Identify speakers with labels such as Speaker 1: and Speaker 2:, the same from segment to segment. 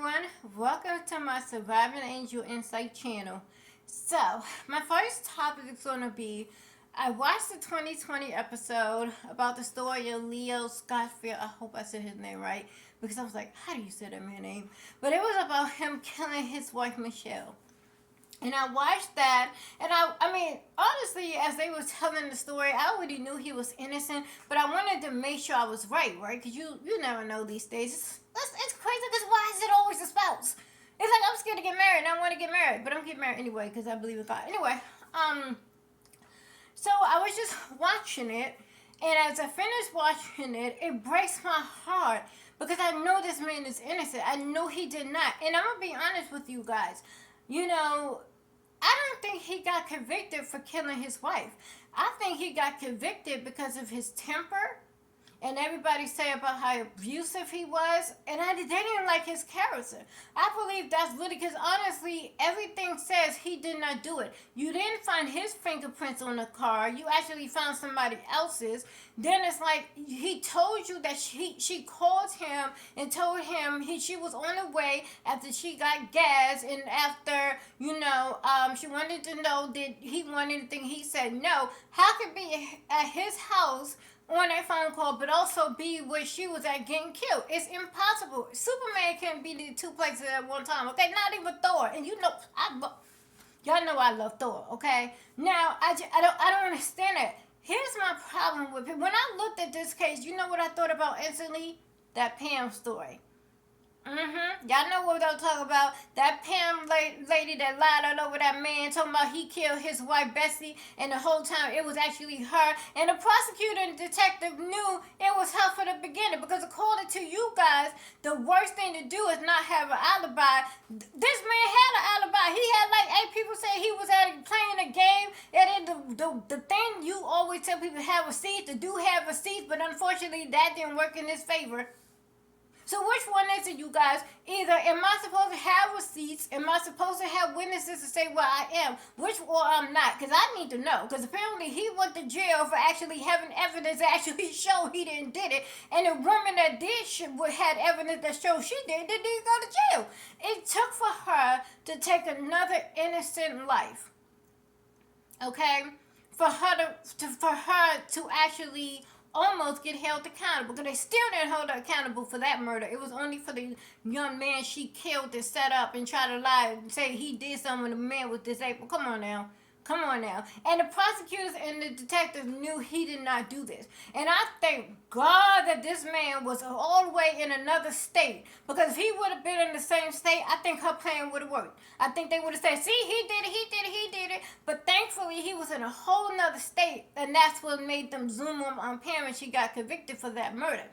Speaker 1: everyone. Welcome to my Surviving Angel Insight channel. So, my first topic is going to be I watched the 2020 episode about the story of Leo Scottfield. I hope I said his name right because I was like, how do you say that man's name? But it was about him killing his wife, Michelle. And I watched that, and I mean, honestly, as they was telling the story, I already knew he was innocent, but I wanted to make sure I was right? Because you never know these days. It's crazy, because why is it always the spouse? It's like, I'm scared to get married, and I want to get married, but I'm getting married anyway, because I believe in God. Anyway, so I was just watching it, and as I finished watching it, it breaks my heart, because I know this man is innocent. I know he did not, and I'm going to be honest with you guys. You know, I don't think he got convicted for killing his wife. I think he got convicted because of his temper, and everybody say about how abusive he was, and they didn't like his character. I believe that's really, because honestly, everything says he did not do it. You didn't find his fingerprints on the car. You actually found somebody else's. Then it's like he told you that she called him and told him she was on the way after she got gas, and after she wanted to know did he want anything. He said no. How could be at his house on that phone call, but also be where she was at getting killed? It's impossible. Superman can't be in two places at one time. Okay, not even Thor. And y'all know I love Thor. Okay, now I don't understand it. Here's my problem with it. When I looked at this case, you know what I thought about instantly? That Pam story. Y'all know what I'm talking about. That Pam lady that lied all over that man, talking about he killed his wife Bessie, and the whole time it was actually her. And the prosecutor and detective knew it was her for the beginning, because according to you guys, the worst thing to do is not have an alibi. This man had an alibi. He had like 8 people say he was playing a game. And then the thing you always tell people have receipts, to do have receipts, but unfortunately that didn't work in his favor. So which one is it, you guys? Either am I supposed to have receipts? Am I supposed to have witnesses to say where I am? Or I'm not? Because I need to know. Because apparently he went to jail for actually having evidence that actually showed he didn't did it. And the woman that had evidence that showed she didn't go to jail. It took for her to take another innocent life. Okay? For her to actually almost get held accountable, because they still didn't hold her accountable for that murder. It was only for the young man she killed and set up and tried to lie and say he did something when the man was disabled. Come on now. And the prosecutors and the detectives knew he did not do this. And I thank God that this man was all the way in another state. Because if he would have been in the same state, I think her plan would have worked. I think they would have said, see, he did it. But thankfully, he was in a whole nother state. And that's what made them zoom on Pam, and she got convicted for that murder.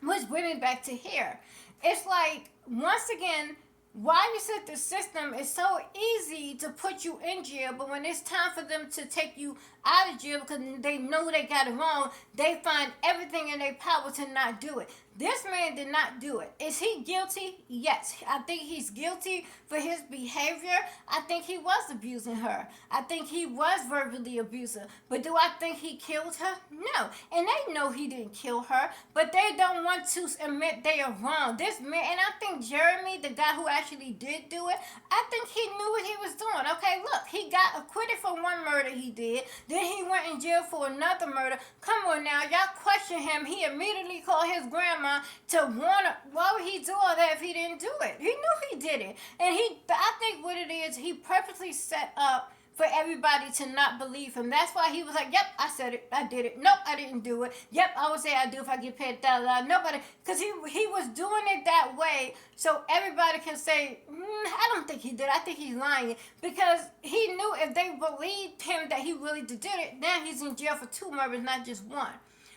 Speaker 1: Which brings me back to here. It's like, once again, why you said the system is so easy to put you in jail, but when it's time for them to take you out of jail because they know they got it wrong, they find everything in their power to not do it. This man did not do it. Is he guilty? Yes. I think he's guilty for his behavior. I think he was abusing her. I think he was verbally abusive. But do I think he killed her? No. And they know he didn't kill her, but they don't want to admit they are wrong. This man, and I think Jeremy, the guy who actually did do it, I think he knew what he was doing. Okay, look, he got acquitted for one murder he did. Then he went in jail for another murder. Come on now, y'all question him. He immediately called his grandma to warn her. Why would he do all that if he didn't do it? He knew he did it. And I think what it is, he purposely set up for everybody to not believe him. That's why he was like, yep, I said it. I did it. Nope, I didn't do it. Yep, I would say I do if I get paid $1,000. Nobody, because he was doing it that way so everybody can say, I don't think he did. I think he's lying. Because he knew if they believed him that he really did it, now he's in jail for 2 murders, not just one.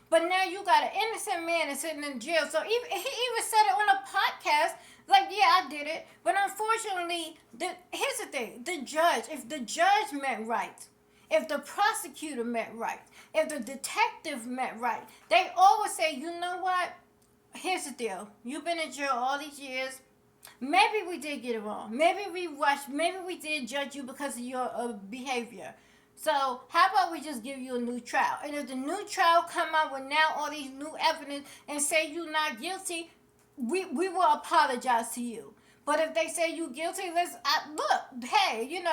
Speaker 1: But now you got an innocent man that's sitting in jail. So he even said it on a podcast, like, yeah, I did it. But unfortunately, here's the thing. The judge, if the judge meant right, if the prosecutor meant right, if the detective meant right, they always say, you know what? Here's the deal. You've been in jail all these years. Maybe we did get it wrong. Maybe we did judge you because of your behavior. So how about we just give you a new trial? And if the new trial come out with now all these new evidence and say you're not guilty, we will apologize to you. But if they say you guilty, look, hey,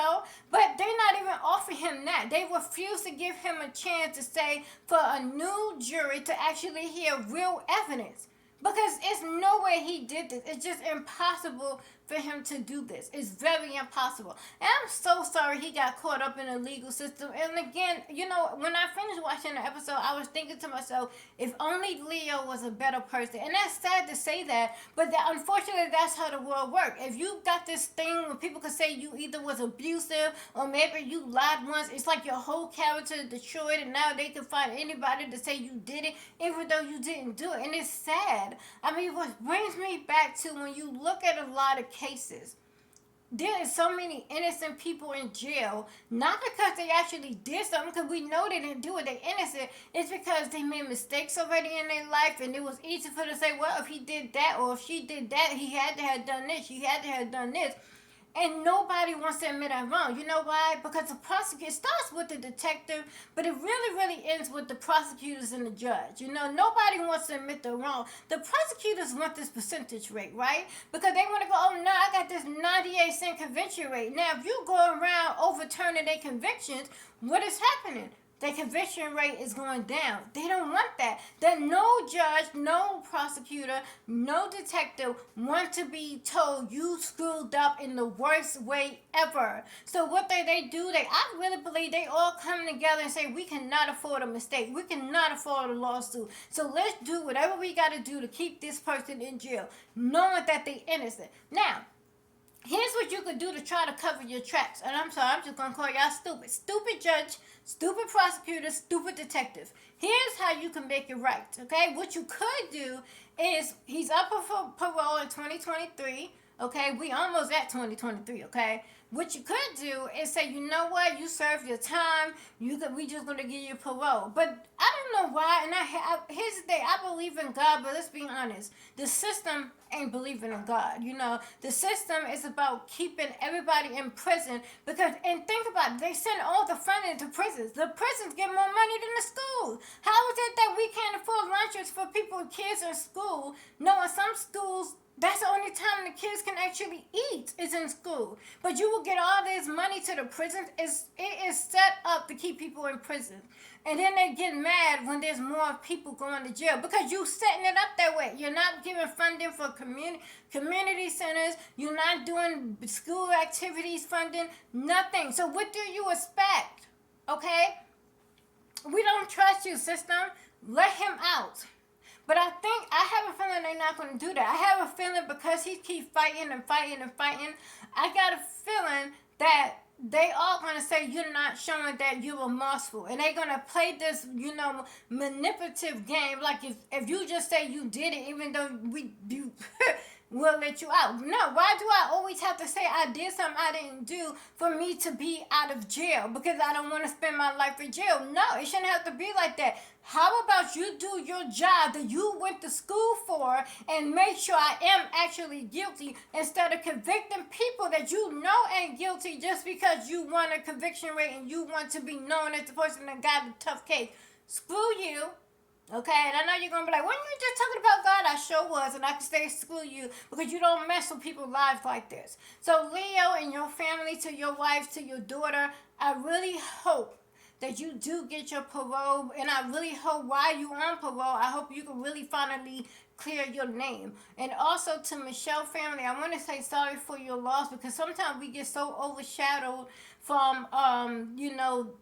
Speaker 1: but they're not even offering him that. They refuse to give him a chance to say for a new jury to actually hear real evidence. Because it's no way he did this. It's just impossible for him to do this. It's very impossible. And I'm so sorry he got caught up in the legal system. And again, when I finished watching the episode, I was thinking to myself, if only Leo was a better person. And that's sad to say that, but unfortunately, that's how the world works. If you got this thing where people could say you either was abusive or maybe you lied once, it's like your whole character is destroyed, and now they can find anybody to say you did it, even though you didn't do it. And it's sad. I mean, what brings me back to when you look at a lot of cases, there is so many innocent people in jail, not because they actually did something, because we know they didn't do it, they're innocent. It's because they made mistakes already in their life, and it was easy for them to say, well, if he did that, or if she did that, he had to have done this, she had to have done this. And nobody wants to admit I'm wrong. You know why? Because the prosecutor starts with the detective, but it really, really ends with the prosecutors and the judge. Nobody wants to admit they're wrong. The prosecutors want this percentage rate, right? Because they want to go, oh no, I got this 98% conviction rate. Now, if you go around overturning their convictions, what is happening? Their conviction rate is going down. They don't want that. That no judge, no prosecutor, no detective want to be told you screwed up in the worst way ever. So what they do, I really believe they all come together and say, we cannot afford a mistake. We cannot afford a lawsuit. So let's do whatever we got to do to keep this person in jail, knowing that they're innocent. Now, here's what you could do to try to cover your tracks. And I'm sorry, I'm just going to call y'all stupid. Stupid judge, stupid prosecutor, stupid detective. Here's how you can make it right, okay? What you could do is, he's up for parole in 2023, okay? We almost at 2023, okay? What you could do is say, you know what, you served your time, we just going to give you parole. But I don't know why, and here's the thing, I believe in God, but let's be honest, the system ain't believing in God. The system is about keeping everybody in prison because, and think about it, they send all the funding to prisons. The prisons get more money than the schools. How is it that we can't afford lunches for kids in school? No, in some schools, that's the only time the kids can actually eat is in school. But you will get all this money to the prisons. It is set up to keep people in prison. And then they get mad when there's more people going to jail because you're setting it up that way. You're not giving funding for community centers. You're not doing school activities funding. Nothing. So what do you expect? Okay? We don't trust you, system. Let him out. But I have a feeling they're not going to do that. I have a feeling because he keeps fighting and fighting and fighting, I got a feeling that they all going to say you're not showing that you're remorseful. And they're going to play this, manipulative game. Like if you just say you did it, even though we'll let you out. No, why do I always have to say I did something I didn't do for me to be out of jail? Because I don't want to spend my life in jail. No, it shouldn't have to be like that. How about you do your job that you went to school for and make sure I am actually guilty instead of convicting people that you know ain't guilty just because you want a conviction rate and you want to be known as the person that got a tough case. Screw you. Okay, and I know you're going to be like, weren't you just talking about God? I sure was, and I can say screw you because you don't mess with people's lives like this. So Leo and your family, to your wife, to your daughter, I really hope that you do get your parole, and I really hope while you're on parole, I hope you can really finally clear your name. And also to Michelle family, I want to say sorry for your loss because sometimes we get so overshadowed from,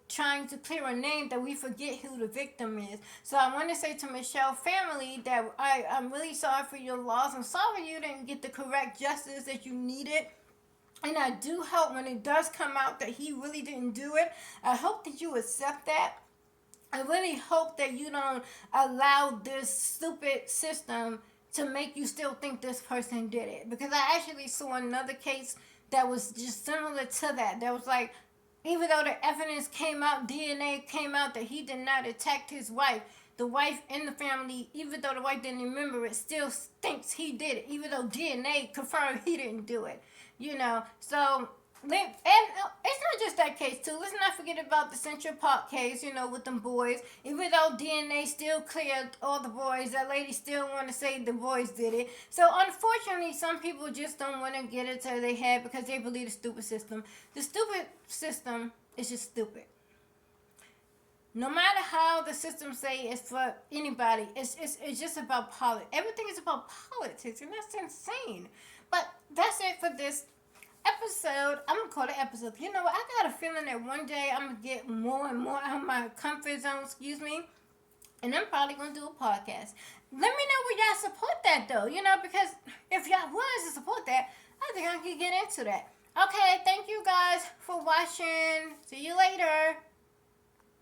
Speaker 1: trying to clear a name that we forget who the victim is. So I want to say to Michelle family that I'm really sorry for your loss. I'm sorry you didn't get the correct justice that you needed. And I do hope when it does come out that he really didn't do it, I hope that you accept that. I really hope that you don't allow this stupid system to make you still think this person did it. Because I actually saw another case that was just similar to that. That was like, even though the evidence came out, DNA came out that he did not attack his wife, the wife and the family, even though the wife didn't remember it, still thinks he did it. Even though DNA confirmed he didn't do it. So It's not just that case too. Let's not forget about the Central Park case, with them boys. Even though DNA still cleared all the boys, that lady still want to say the boys did it. So unfortunately, some people just don't want to get it to their head because they believe the stupid system. The stupid system is just stupid. No matter how the system say it's for anybody, it's just about politics. Everything is about politics, and that's insane. But that's it for this episode. I'm gonna call it episode. You know what? I got a feeling that one day I'm gonna get more and more out of my comfort zone. Excuse me. And I'm probably gonna do a podcast. Let me know where y'all support that though. Because if y'all willing to support that, I think I can get into that. Okay, thank you guys for watching. See you later.